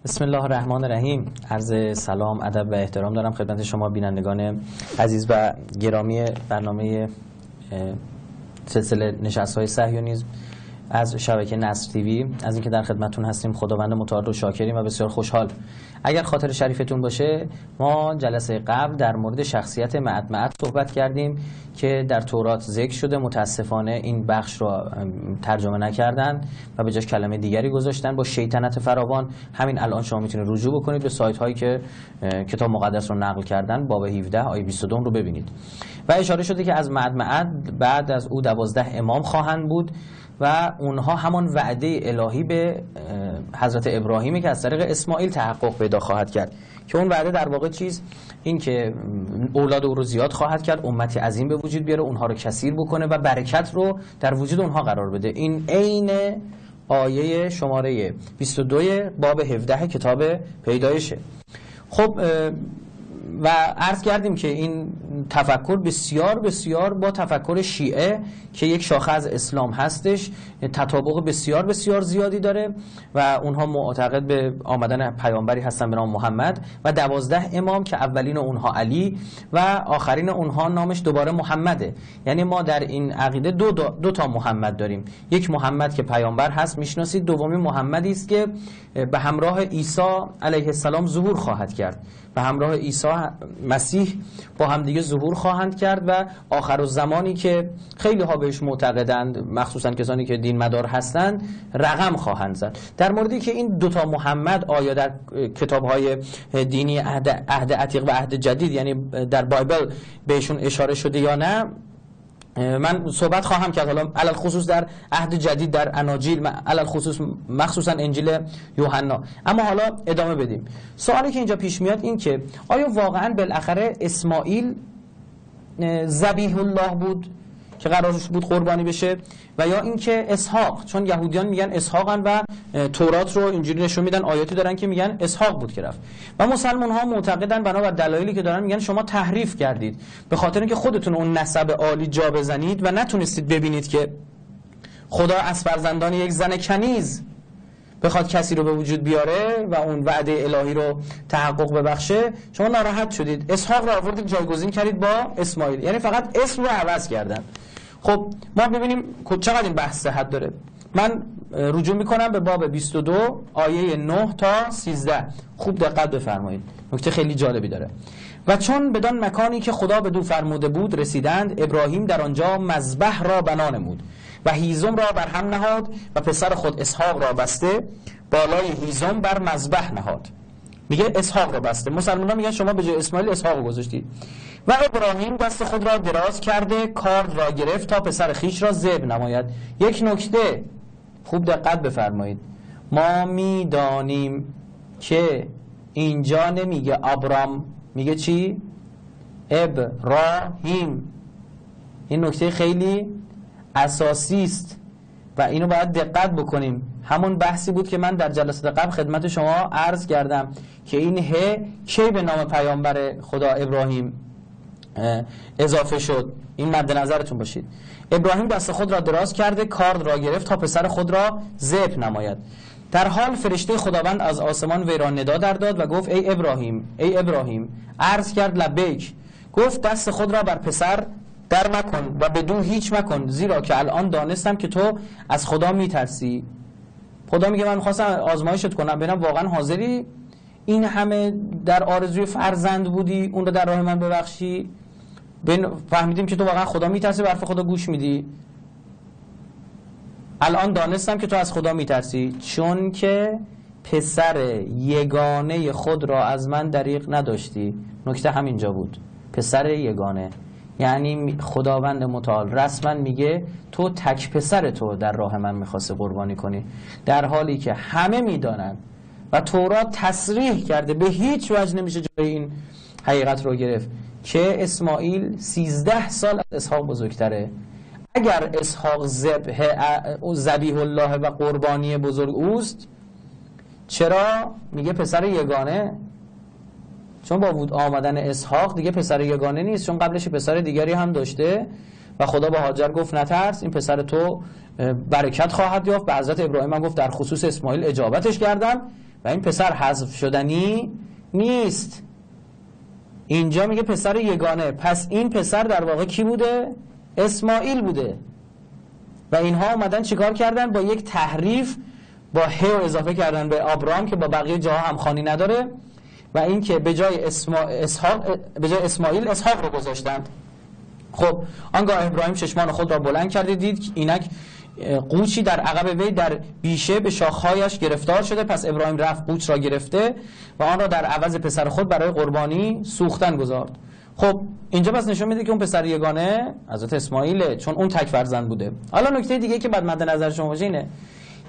بسم الله الرحمن الرحیم. عرض سلام، ادب و احترام دارم خدمت شما بینندگان عزیز و گرامی برنامه سلسله نشست‌های صهیونیسم از شبکه نصر تیوی. از اینکه در خدمتتون هستیم خداوند متعال رو شاکریم و بسیار خوشحال. اگر خاطر شریفتون باشه، ما جلسه قبل در مورد شخصیت معد صحبت کردیم که در تورات ذکر شده. متاسفانه این بخش رو ترجمه نکردن و به جاش کلمه دیگری گذاشتن با شیطنت فراوان. همین الان شما میتونید رجوع بکنید به سایت هایی که کتاب مقدس رو نقل کردن. باب 17 آیه 22 رو ببینید. و اشاره شده که از معد بعد از او 12 امام خواهند بود و اونها همان وعده الهی به حضرت ابراهیمی که از طریق اسماعیل تحقق پیدا خواهد کرد، که اون وعده در واقع چیز این که اولاد او رو زیاد خواهد کرد، امتی عظیم به وجود بیاره، اونها رو کثیر بکنه و برکت رو در وجود اونها قرار بده. این عین آیه شماره 22 باب 17 کتاب پیدایشه. خب و عرض کردیم که این تفکر بسیار بسیار با تفکر شیعه که یک شاخه از اسلام هستش تطابق بسیار بسیار زیادی داره و اونها معتقد به آمدن پیامبری هستن به نام محمد و 12 امام که اولین اونها علی و آخرین اونها نامش دوباره محمده. یعنی ما در این عقیده دو تا محمد داریم. یک محمد که پیامبر هست میشناسید، دومی محمدی است که به همراه عیسی علیه السلام ظهور خواهد کرد. به همراه عیسی مسیح با هم دیگه ظهور خواهند کرد و آخرالزمانی که خیلی ها بهش معتقدند، مخصوصا کسانی که دین مدار هستند، رقم خواهند زد. در موردی که این دوتا محمد آیا در کتاب‌های دینی عهد عتیق و عهد جدید، یعنی در بایبل، بهشون اشاره شده یا نه، من صحبت خواهم کرد. حالا علل خصوص در عهد جدید در اناجیل، علل خصوص مخصوصا انجیل یوحنا. اما حالا ادامه بدیم. سوالی که اینجا پیش میاد این که آیا واقعا بالاخره اسماعیل ذبیح الله بود که قرارش بود قربانی بشه و یا اینکه اسحاق؟ چون یهودیان میگن اسحاقن و تورات رو اینجوری نشون میدن، آیاتی دارن که میگن اسحاق بود که رفت. و مسلمان ها معتقدن بنابر دلایلی که دارن میگن شما تحریف کردید به خاطر اینکه خودتون اون نسب عالی جا بزنید و نتونستید ببینید که خدا از فرزندان یک زن کنیز بخواد کسی رو به وجود بیاره و اون وعده الهی رو تحقق ببخشه. شما ناراحت شدید، اسحاق رو آوردید جایگزین کردید با اسماعیل، یعنی فقط اسم رو عوض کردن. خب ما ببینیم چقدر این بحث صحت داره. من رجوع میکنم به باب 22 آیه 9 تا 13. خوب دقت بفرمایید، نکته خیلی جالبی داره. و چون بدان مکانی که خدا بدو فرموده بود رسیدند، ابراهیم در آنجا مذبح را بنا نمود و هیزم را بر هم نهاد و پسر خود اسحاق را بسته بالای هیزم بر مذبح نهاد. میگه اسحاق را بسته. مسلمان‌ها میگن شما به جای اسماعیل اسحاق رو گذاشتید. و ابراهیم دست خود را دراز کرده کارد را گرفت تا پسر خیش را ذبح نماید. یک نکته خوب دقت بفرمایید، ما میدانیم که اینجا نمیگه ابرام، میگه چی؟ ابراهیم. این نکته خیلی اساسی است و اینو باید دقت بکنیم. همون بحثی بود که من در جلسات قبل خدمت شما عرض کردم که این کی به نام پیامبر خدا ابراهیم اضافه شد. این مد نظرتون باشید. ابراهیم دست خود را دراز کرده کارد را گرفت تا پسر خود را ذبح نماید. در حال فرشته خداوند از آسمان وی را ندا در داد و گفت ای ابراهیم، ای ابراهیم. عرض کرد لبیک. گفت دست خود را بر پسر در مکن و بدون هیچ مکن، زیرا که الان دانستم که تو از خدا میترسی. خدا میگه من خواستم آزمایشت کنم ببینم واقعا حاضری این همه در آرزوی فرزند بودی اون رو در راه من ببخشی. فهمیدیم که تو واقعا خدا میترسی، به حرف خدا گوش میدی. الان دانستم که تو از خدا میترسی، چون که پسر یگانه خود را از من دریغ نداشتی. نکته همینجا بود، پسر یگانه. یعنی خداوند متعال رسما میگه تو تک پسر تو در راه من میخواسته قربانی کنی، در حالی که همه میدانن و تورات تصریح کرده به هیچ وجه نمیشه جای این حقیقت رو گرفت که اسماعیل 13 سال از اسحاق بزرگتره. اگر اسحاق ذبیح الله و قربانی بزرگ اوست، چرا میگه پسر یگانه؟ چون با آمدن اسحاق دیگه پسر یگانه نیست، چون قبلش پسر دیگری هم داشته و خدا به هاجر گفت نترس، این پسر تو برکت خواهد یافت. به حضرت ابراهیم هم گفت در خصوص اسماعیل اجابتش کردم و این پسر حذف شدنی نیست. اینجا میگه پسر یگانه، پس این پسر در واقع کی بوده؟ اسماعیل بوده. و اینها اومدن چیکار کردن؟ با یک تحریف با ه اضافه کردن به آبرام که با بقیه جاها همخوانی نداره و این که به جای اسماعیل اسحاق رو گذاشتند. خب آنگاه ابراهیم چشمان خود را بلند کرده دید که اینک قوچی در عقب وی در بیشه به شاخهایش گرفتار شده. پس ابراهیم رفت قوچ را گرفته و آن را در عوض پسر خود برای قربانی سوختن گذارد. خب اینجا بس نشون میده که اون پسر یگانه حضرت اسماعیله، چون اون تک فرزند بوده. حالا نکته دیگه که بعد مد نظر شما باشه اینه،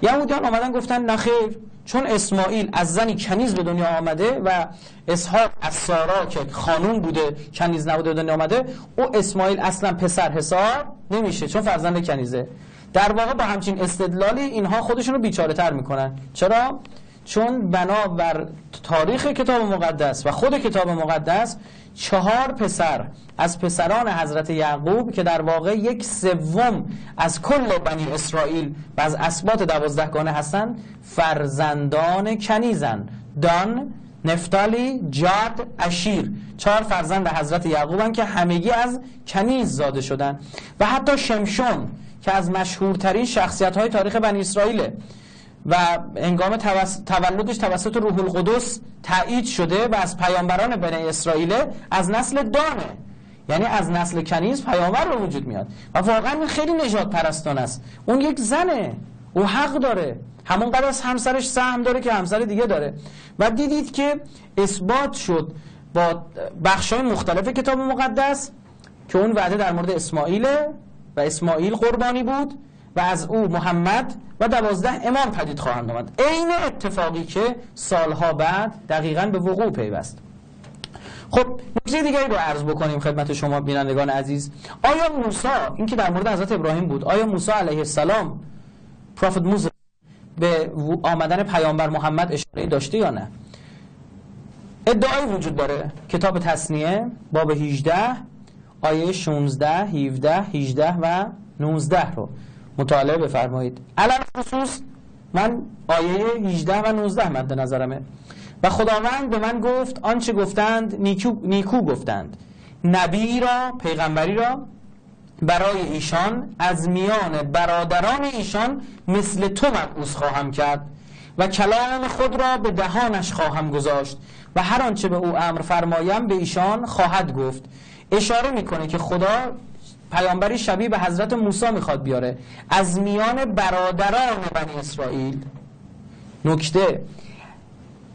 یهودیان اومدن گفتن نخیر، چون اسماعیل از زنی کنیز به دنیا آمده و اسحاق از سارا که خانوم بوده کنیز نبوده به دنیا آمده، او اسماعیل اصلا پسر حساب نمیشه چون فرزند کنیزه. در واقع با همچین استدلالی اینها خودشون رو بیچاره تر میکنن. چرا؟ چون بنابر تاریخ کتاب مقدس و خود کتاب مقدس 4 پسر از پسران حضرت یعقوب که در واقع 1/3 از کل بنی اسرائیل و از اسباط 12 گانه هستند فرزندان کنیزن. دان، نفتالی، جاد، اشیر 4 فرزند حضرت یعقوبن که همگی از کنیز زاده شدن. و حتی شمشون که از مشهورترین شخصیت‌های تاریخ بنی اسرائیله و هنگام تولدش توسط روح القدس تایید شده و از پیامبران بنی اسرائیل از نسل دانه، یعنی از نسل کنیز پیامبر به وجود میاد و واقعا خیلی نژاد پرستانه است. اون یک زنه، او حق داره، همون قدر از همسرش سهم داره که همسر دیگه داره. و دیدید که اثبات شد با بخش‌های مختلف کتاب مقدس که اون وعده در مورد اسماعیله و اسماعیل قربانی بود و از او محمد و 12 امام پدید خواهند آمد. عین اتفاقی که سالها بعد دقیقاً به وقوع پیوست. خب نکته دیگری رو عرض بکنیم خدمت شما بینندگان عزیز. آیا موسی، این که در مورد حضرت ابراهیم بود، آیا موسی علیه السلام پروفت موسی به آمدن پیامبر محمد اشاره داشته یا نه؟ ادعای وجود داره. کتاب تثنیه باب 18 آیه 16 17 18 و 19 رو مطالعه بفرمایید. علل خصوص من آیه 18 و 19 مد نظرمه. و خداوند به من گفت آنچه گفتند نیکو گفتند، نبی را، پیغمبری را برای ایشان از میان برادران ایشان مثل تو مبعوث خواهم کرد و کلام خود را به دهانش خواهم گذاشت و هر آنچه به او امر فرمایم به ایشان خواهد گفت. اشاره میکنه که خدا پیامبری شبیه به حضرت موسی میخواد بیاره از میان برادران بنی اسرائیل. نکته،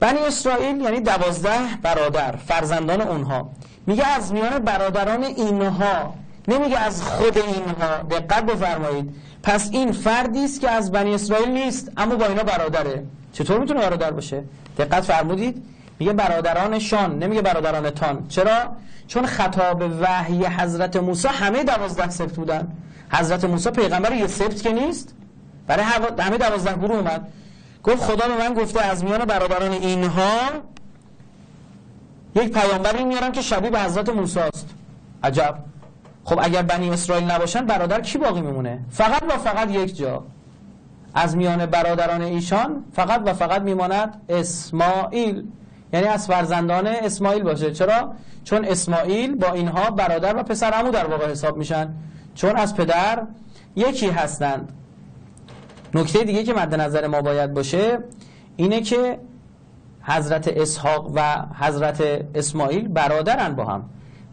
بنی اسرائیل یعنی 12 برادر، فرزندان اونها. میگه از میان برادران اینها، نمیگه از خود اینها. دقت بفرمایید. پس این فردی است که از بنی اسرائیل نیست اما با اینا برادره. چطور میتونه برادر باشه؟ دقت فرمودید؟ میگه برادرانشان، نمیگه برادرانتان. چرا؟ چون خطاب وحی حضرت موسی همه 12 سبط بودن. حضرت موسی پیغمبر یه سبط که نیست، برای همه 12 گروه اومد. گفت خدا به من گفته از میان برادران اینها یک پیامبری میارم که شبیه به حضرت موسی است. عجب. خب اگر بنی اسرائیل نباشن برادر کی باقی میمونه؟ فقط و فقط یک جا. از میان برادران ایشان فقط و فقط میماند اسماعیل، یعنی از فرزندان اسماعیل باشه. چرا؟ چون اسماعیل با اینها برادر و پسر عمو در واقع حساب میشن، چون از پدر یکی هستند. نکته دیگه که مد نظر ما باید باشه اینه که حضرت اسحاق و حضرت اسماعیل برادرن با هم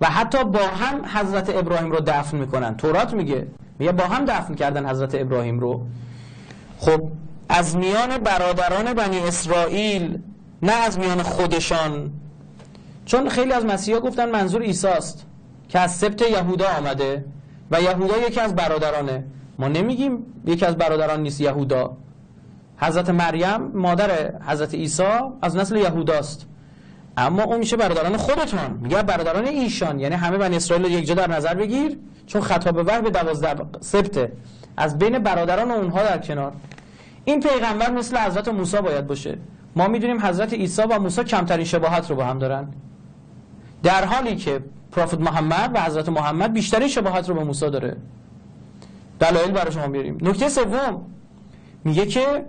و حتی با هم حضرت ابراهیم رو دفن میکنن. تورات میگه با هم دفن کردن حضرت ابراهیم رو. خب از میان برادران بنی اسرائیل، نه از میان خودشان، چون خیلی از مسیحا گفتن منظور عیسی است که از سبط یهودا آمده و یهودا یکی از برادرانه. ما نمیگیم یکی از برادران نیست یهودا. حضرت مریم مادر حضرت عیسی از نسل یهوداست، اما اون میشه برادران خودتون. میگه برادران ایشان، یعنی همه بنی اسرائیل رو یک جا در نظر بگیر، چون خطاب وحی به 12 سبط از بین برادران اونها در کنار. این پیغمبر مثل حضرت موسی باید باشه. ما میدونیم حضرت عیسی و موسی کمترین شباهت رو با هم دارن، در حالی که پروفت محمد و حضرت محمد بیشترین شباهت رو با موسی داره. دلایل برای شما بیاریم. نکته سوم میگه که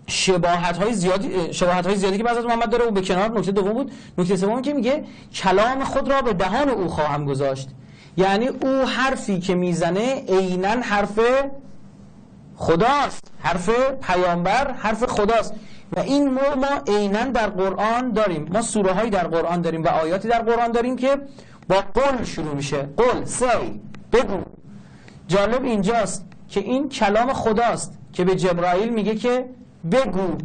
شباهت‌های زیادی که بعد از محمد داره و به کنار نکته دوم بود. نکته سوم که میگه کلام خود را به دهان او خواهم گذاشت، یعنی او حرفی که میزنه عیناً حرف خداست، حرف پیامبر حرف خداست. و این ما عیناً در قرآن داریم، ما سوره هایی در قرآن داریم و آیاتی در قرآن داریم که با قل شروع میشه، قل، سی، بگو. جالب اینجاست که این کلام خداست که به جبرائیل میگه که بگو،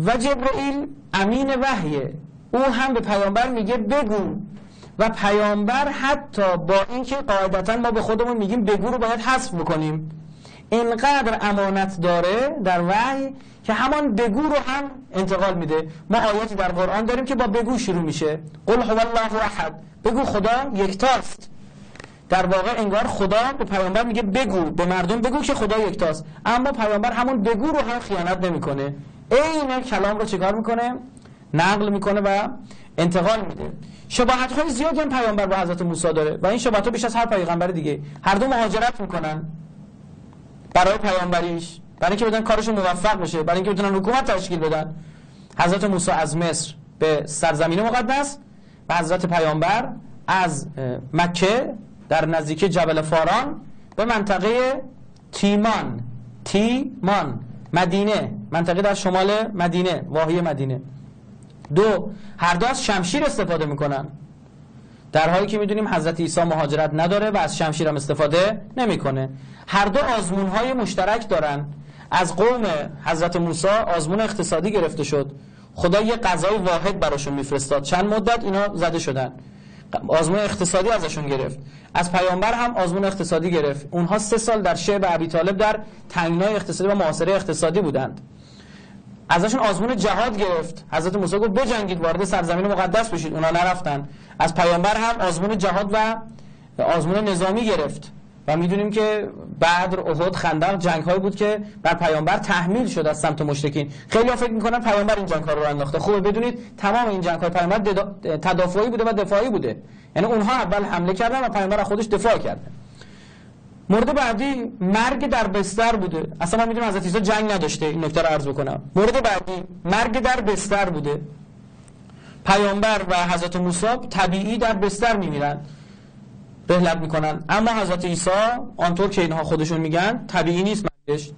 و جبرائیل امین وحیه، او هم به پیامبر میگه بگو، و پیامبر حتی با اینکه قاعدتا ما به خودمون میگیم بگو رو باید حذف بکنیم، اینقدر امانت داره در وحی که همان بگو رو هم انتقال میده. ما آیاتی در قرآن داریم که با بگو شروع میشه، قل هو الله احد، بگو خدا یکتاست. در واقع انگار خدا به پیامبر میگه بگو، به مردم بگو که خدا یکتاست، اما پیامبر همون بگو رو هم خیانت نمیکنه، عین کلام رو چیکار میکنه؟ نقل میکنه و انتقال میده. شباهت‌های زیادی هم پیامبر با حضرت موسی داره و این شباهت‌ها بیش از هر پیغمبر دیگه. هر دو مهاجرت میکنن برای پیامبریش، برای اینکه بدن کارشون موفق بشه، برای اینکه بتونن حکومت تشکیل بدن. حضرت موسی از مصر به سرزمین مقدس و حضرت پیامبر از مکه در نزدیکی جبل فاران به منطقه تیمان مدینه، منطقه در شمال مدینه، واحی مدینه. هر دو از شمشیر استفاده میکنن، در حالی که میدونیم حضرت عیسی مهاجرت نداره و از شمشیر هم استفاده نمیکنه. هر دو آزمونهای مشترک دارن. از قوم حضرت موسی آزمون اقتصادی گرفته شد، خدا یه غذای واحد براشون میفرستاد، چند مدت اینا زده شدن، آزمون اقتصادی ازشون گرفت. از پیامبر هم آزمون اقتصادی گرفت. اونها 3 سال در شعب ابی طالب در تنگنای اقتصادی و محاصره اقتصادی بودند. ازشون آزمون جهاد گرفت. حضرت موسی گفت بجنگید، وارد سرزمین مقدس بشید، اونا نرفتن. از پیامبر هم آزمون جهاد و آزمون نظامی گرفت و میدونیم که بدر، احد، خندق جنگ‌هایی بود که بر پیامبر تحمیل شد از سمت مشرکین. خیلی‌ها فکر می‌کنن پیامبر این جنگ‌ها رو انداخته. خوبه بدونید تمام این جنگ‌های پیامبر تدافعی بوده و دفاعی بوده، یعنی اونها اول حمله کردن و پیامبر از خودش دفاع کرده. مورد بعدی مرگ در بستر بوده. اصلا ما میدونیم حضرت عیسی جنگ نداشته، این نکته رو عرض بکنم. مورد بعدی مرگ در بستر بوده. پیامبر و حضرت موسی طبیعی در بستر میمیرن، رحلت میکنن، اما حضرت عیسی آنطور که اینها خودشون میگن طبیعی نیست مرگش.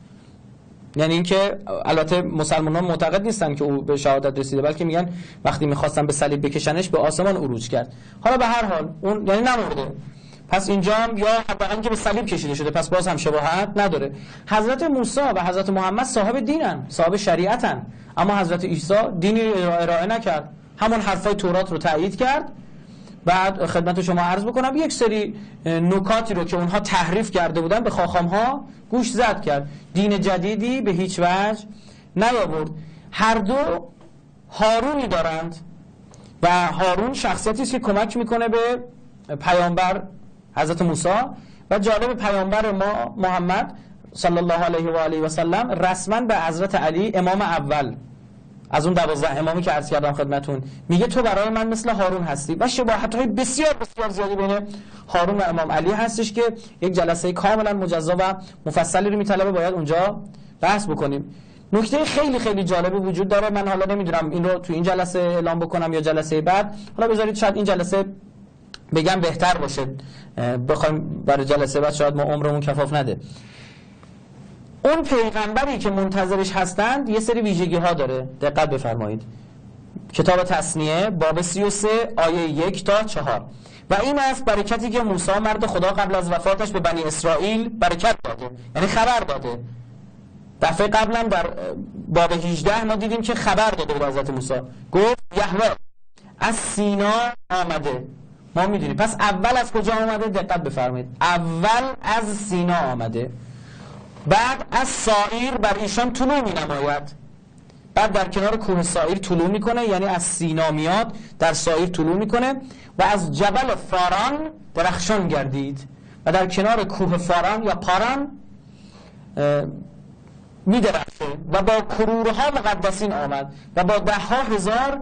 یعنی اینکه البته مسلمانان معتقد نیستن که او به شهادت رسیده، بلکه میگن وقتی میخواستن به صلیب بکشنش به آسمان عروج کرد. حالا به هر حال اون یعنی نمرده، پس اینجا هم یا حداقل که به صلیب کشیده شده، پس باز هم شباهت نداره. حضرت موسی و حضرت محمد صاحب دینن، صاحب شریعتن، اما حضرت عیسی دینی ارائه نکرد، همون حرفای تورات رو تایید کرد. بعد خدمت شما عرض بکنم یک سری نکاتی رو که اونها تحریف کرده بودن به خاخام‌ها گوش زد کرد، دین جدیدی به هیچ وجه نیاورد. هر دو هارونی دارند و هارون شخصیتی است که کمک میکنه به پیامبر حضرت موسی. و جالب پیامبر ما محمد صلی الله علیه و آله و سلم رسما به حضرت علی امام اول از اون 12 امامی که عرض کردم خدمتون میگه تو برای من مثل هارون هستی. و شباهت‌های بسیار بسیار زیادی بین هارون و امام علی هستش که یک جلسه کاملا مجزا و مفصلی رو میطلبه، باید اونجا بحث بکنیم. نکته خیلی خیلی جالبی وجود داره، من حالا نمیدونم این رو تو این جلسه اعلام بکنم یا جلسه بعد، حالا بذارید شاید این جلسه بگم بهتر باشه، بخوایم برای جلسه بعد شاید ما عمرمون کفاف نده. اون پیغمبری که منتظرش هستند یه سری ویژگی ها داره، دقت بفرمایید. کتاب تثنیه باب 33 آیه 1 تا 4. و این است برکتی که موسی مرد خدا قبل از وفاتش به بنی اسرائیل برکت داده، یعنی خبر داده. دفعه قبلا در باب 18 ما دیدیم که خبر داده به حضرت موسی، گفت یهوه از سینا آمده. ما میدونیم پس اول از کجا آمده؟ دقت بفرمایید، اول از سینا آمده، بعد از سایر بر ایشان طلوع می نماید، بعد در کنار کوه سایر طلوع میکنه، یعنی از سینا میاد در سایر طلوع میکنه و از جبل فاران درخشان گردید و در کنار کوه فاران یا پاران میدرخشه و با کرورها مقدسین آمد و با 10,000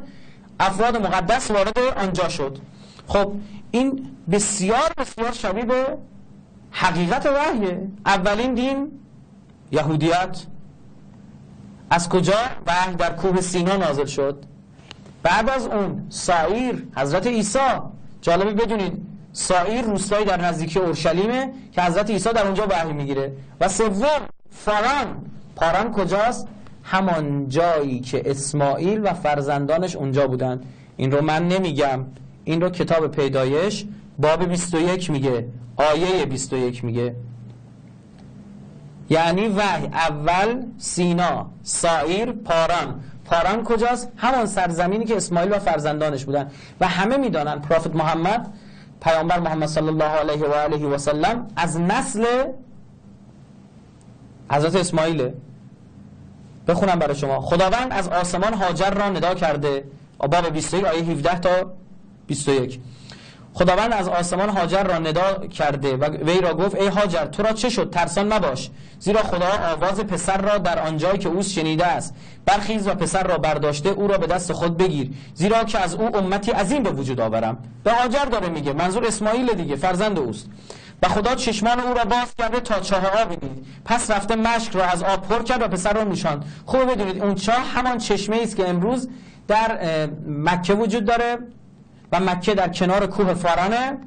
افراد مقدس وارد آنجا شد. خب این بسیار بسیار شبیه به حقیقت وحیه. اولین دین یهودیت، از کجا؟ وحی در کوه سینا نازل شد. بعد از اون سایر، حضرت عیسی. جالبه بدونید سایر روستایی در نزدیکی اورشلیمه که حضرت عیسی در اونجا وحی میگیره. و سوم پاران. پاران کجاست؟ همان جایی که اسماعیل و فرزندانش اونجا بودن. این رو من نمیگم، این رو کتاب پیدایش باب 21 میگه، آیه 21 میگه. یعنی وحی اول سینا، سایر، پاران. پاران کجاست؟ همان سرزمینی که اسماعیل و فرزندانش بودن. و همه میدانن پروفت محمد، پیامبر محمد صلی الله علیه و آله و سلم از نسل حضرت اسماعیله. بخونم برای شما. خداوند از آسمان هاجر را ندا کرده، باب 21 آیه 17 تا 21. خداوند از آسمان هاجر را ندا کرده و وی را گفت ای هاجر تو را چه شد؟ ترسان مباش، زیرا خدا آواز پسر را در آنجایی که او شنیده است. برخیز و پسر را برداشته او را به دست خود بگیر، زیرا که از او امتی عظیم به وجود آورم. به هاجر داره میگه، منظور اسماعیل دیگه، فرزند اوست. و خدا چشمان او را باز کرده تا چاه آبی دید، پس رفته مشک را از آب پر کرد و پسر را نوشاند. خوب بدونید اون چاه همان چشمه است که امروز در مکه وجود داره و مکه در کنار کوه فارانه،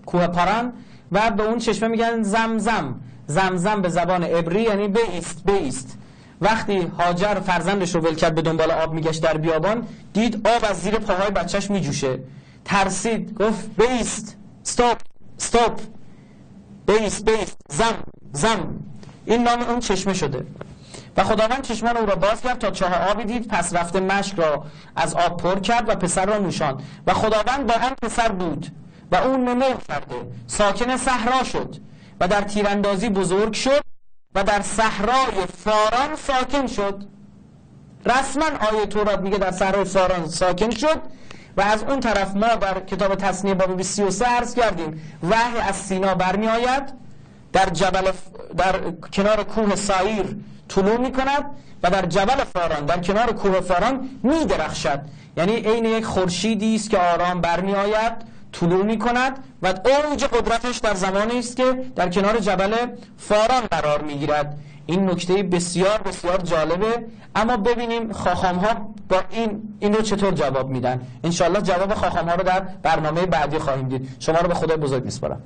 کوه پاران. و به اون چشمه میگن زمزم. زمزم به زبان عبری یعنی بایست، بایست. وقتی هاجر فرزندش رو ول کرد به دنبال آب میگشت در بیابان، دید آب از زیر پاهای بچهش میجوشه، ترسید، گفت بایست، استاپ، استاپ، بایست، بایست، زم، زم. این نام اون چشمه شده. و خداوند چشمان او را باز کرد تا چاه آبی دید، پس رفته مشک را از آب پر کرد و پسر را نوشاند. و خداوند با آن پسر بود و او نمو کرده، ساکن صحرا شد و در تیراندازی بزرگ شد و در صحرای فاران ساکن شد. رسما آیه تورات میگه در صحرای فاران ساکن شد. و از اون طرف ما در کتاب تثنیه باب 33 عرض کردیم وحی از سینا برمی آید، در کنار کوه سایر طلوع می کند و در جبل فاران، در کنار کوه فاران می درخشد. یعنی عین یک خورشیدی است که آرام برمی آید، طلوع می کند و اوج قدرتش در زمانی است که در کنار جبل فاران قرار می گیرد. این نکته بسیار بسیار جالبه. اما ببینیم خاخام ها با این رو چطور جواب میدن. انشالله جواب خاخام ها رو در برنامه بعدی خواهیم دید. شما رو به خدای بزرگ میسپارم.